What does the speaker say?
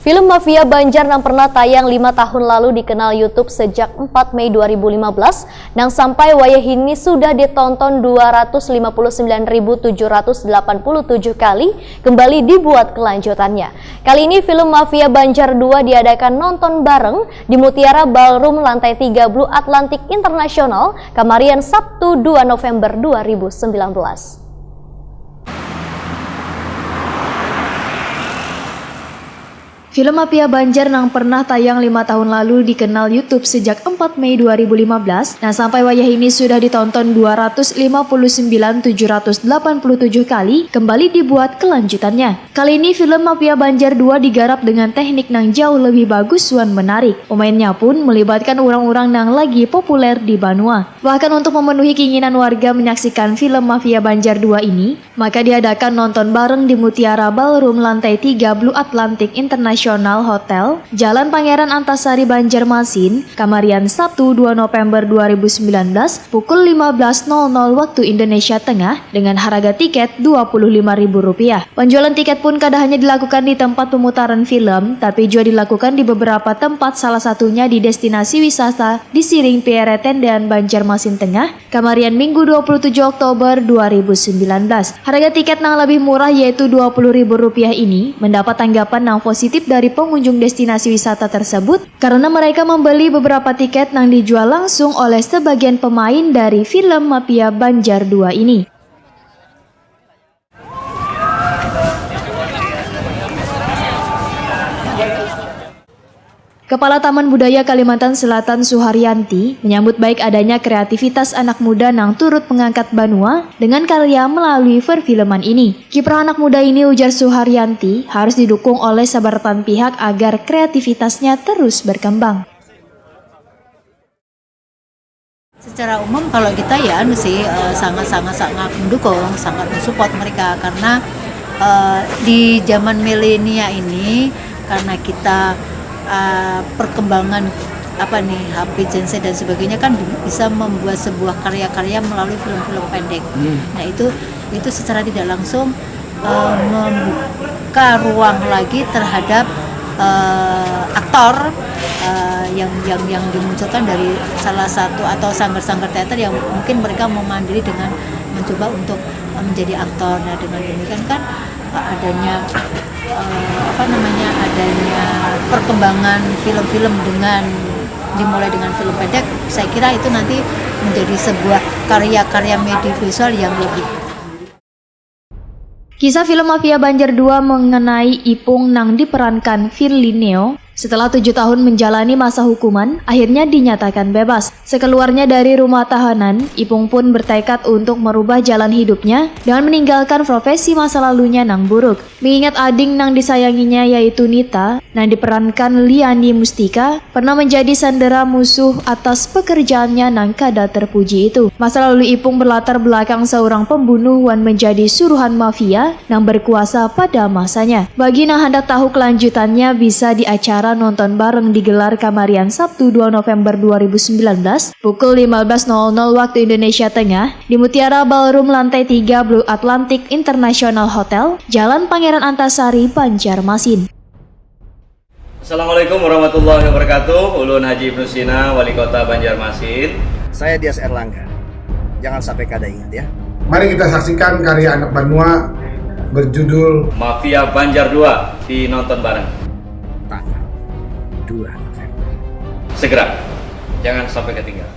Film Mafia Banjar yang pernah tayang 5 tahun lalu dikenal YouTube sejak 4 Mei 2015 dan sampai wayahini sudah ditonton 259.787 kali, kembali dibuat kelanjutannya. Kali ini film Mafia Banjar 2 diadakan nonton bareng di Mutiara Ballroom lantai 3 Blue Atlantic International, Kamarian, Sabtu 2 November 2019. Film Mafia Banjar yang pernah tayang 5 tahun lalu dikenal YouTube sejak 4 Mei 2015 dan sampai wayahini sudah ditonton 259.787 kali, kembali dibuat kelanjutannya. Kali ini film Mafia Banjar 2 digarap dengan teknik yang jauh lebih bagus dan menarik. Pemainnya pun melibatkan orang-orang yang lagi populer di Banua. Bahkan untuk memenuhi keinginan warga menyaksikan film Mafia Banjar 2 ini, maka diadakan nonton bareng di Mutiara Ballroom lantai 3 Blue Atlantic International Hotel, Jalan Pangeran Antasari, Banjarmasin, Kamarian, Sabtu 2 November 2019 pukul 15.00 waktu Indonesia Tengah dengan harga tiket Rp25.000. Penjualan tiket pun kada hanya dilakukan di tempat pemutaran film, tapi juga dilakukan di beberapa tempat, salah satunya di destinasi wisata di Siring Pierre Tendean, Banjarmasin Tengah, Kamarian, Minggu 27 Oktober 2019. Harga tiket yang lebih murah yaitu Rp20.000 ini mendapat tanggapan yang positif dari pengunjung destinasi wisata tersebut karena mereka membeli beberapa tiket yang dijual langsung oleh sebagian pemain dari film Mafia Banjar 2 ini. Kepala Taman Budaya Kalimantan Selatan Suharyanti menyambut baik adanya kreativitas anak muda yang turut mengangkat Banua dengan karya melalui perfilman ini. Kiprah anak muda ini, ujar Suharyanti, harus didukung oleh sebaratan pihak agar kreativitasnya terus berkembang. Secara umum kalau kita ya sangat mendukung, sangat mensupport mereka karena di zaman milenial ini karena kita perkembangan HP genset dan sebagainya kan bisa membuat sebuah karya-karya melalui film-film pendek. Nah itu secara tidak langsung membuka ruang lagi terhadap aktor yang dimunculkan dari salah satu atau sanggar-sanggar teater yang mungkin mereka mau mandiri dengan mencoba untuk menjadi aktor. Nah dengan demikian kan adanya perkembangan film-film dimulai dengan film pendek, saya kira itu nanti menjadi sebuah karya-karya media visual yang lebih. Kisah film Mafia Banjar 2 mengenai Ipung yang diperankan Firlineo. Setelah 7 tahun menjalani masa hukuman, akhirnya dinyatakan bebas. Sekeluarnya dari rumah tahanan, Ipung pun bertekad untuk merubah jalan hidupnya dengan meninggalkan profesi masa lalunya yang buruk. Mengingat ading yang disayanginya yaitu Nita, yang diperankan Liani Mustika, pernah menjadi sandera musuh atas pekerjaannya yang kada terpuji itu. Masa lalu Ipung berlatar belakang seorang pembunuh yang menjadi suruhan mafia yang berkuasa pada masanya. Bagi yang hendak tahu kelanjutannya, bisa di acara nonton bareng digelar Kamarian, Sabtu 2 November 2019 pukul 15.00 waktu Indonesia Tengah di Mutiara Ballroom lantai 3 Blue Atlantic International Hotel, Jalan Pangeran Antasari, Banjarmasin. Assalamualaikum warahmatullahi wabarakatuh. Ulun Haji Ibnu Sina, Wali Kota Banjarmasin. Saya Dias Erlangga. Jangan sampai kada ingat ya. Mari kita saksikan karya anak Banua berjudul Mafia Banjar 2 di nonton bareng. Tanggal 2 November. Segera, jangan sampai ketinggalan.